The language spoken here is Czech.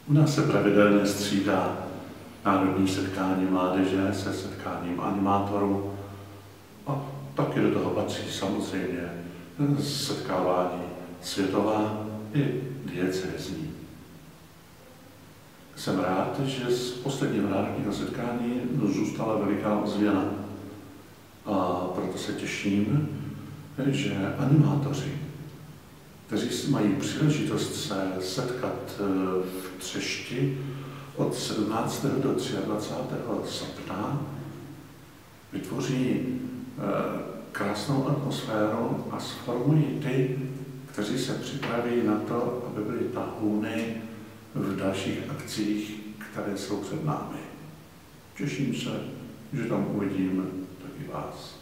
U nás se pravidelně střídá národní setkání mládeže se setkáním animátorů a taky do toho patří samozřejmě setkávání světová i diecézní. Jsem rád, že z posledního národního setkání zůstala veliká ozvěna. A proto se těším, že animátoři, kteří mají příležitost se setkat v Třešti od 17. do 23. srpna, vytvoří krásnou atmosféru a sformují ty, kteří se připraví na to, aby byli tahouny v dalších akcích, které jsou před námi. Těším se, že tam uvidím taky vás.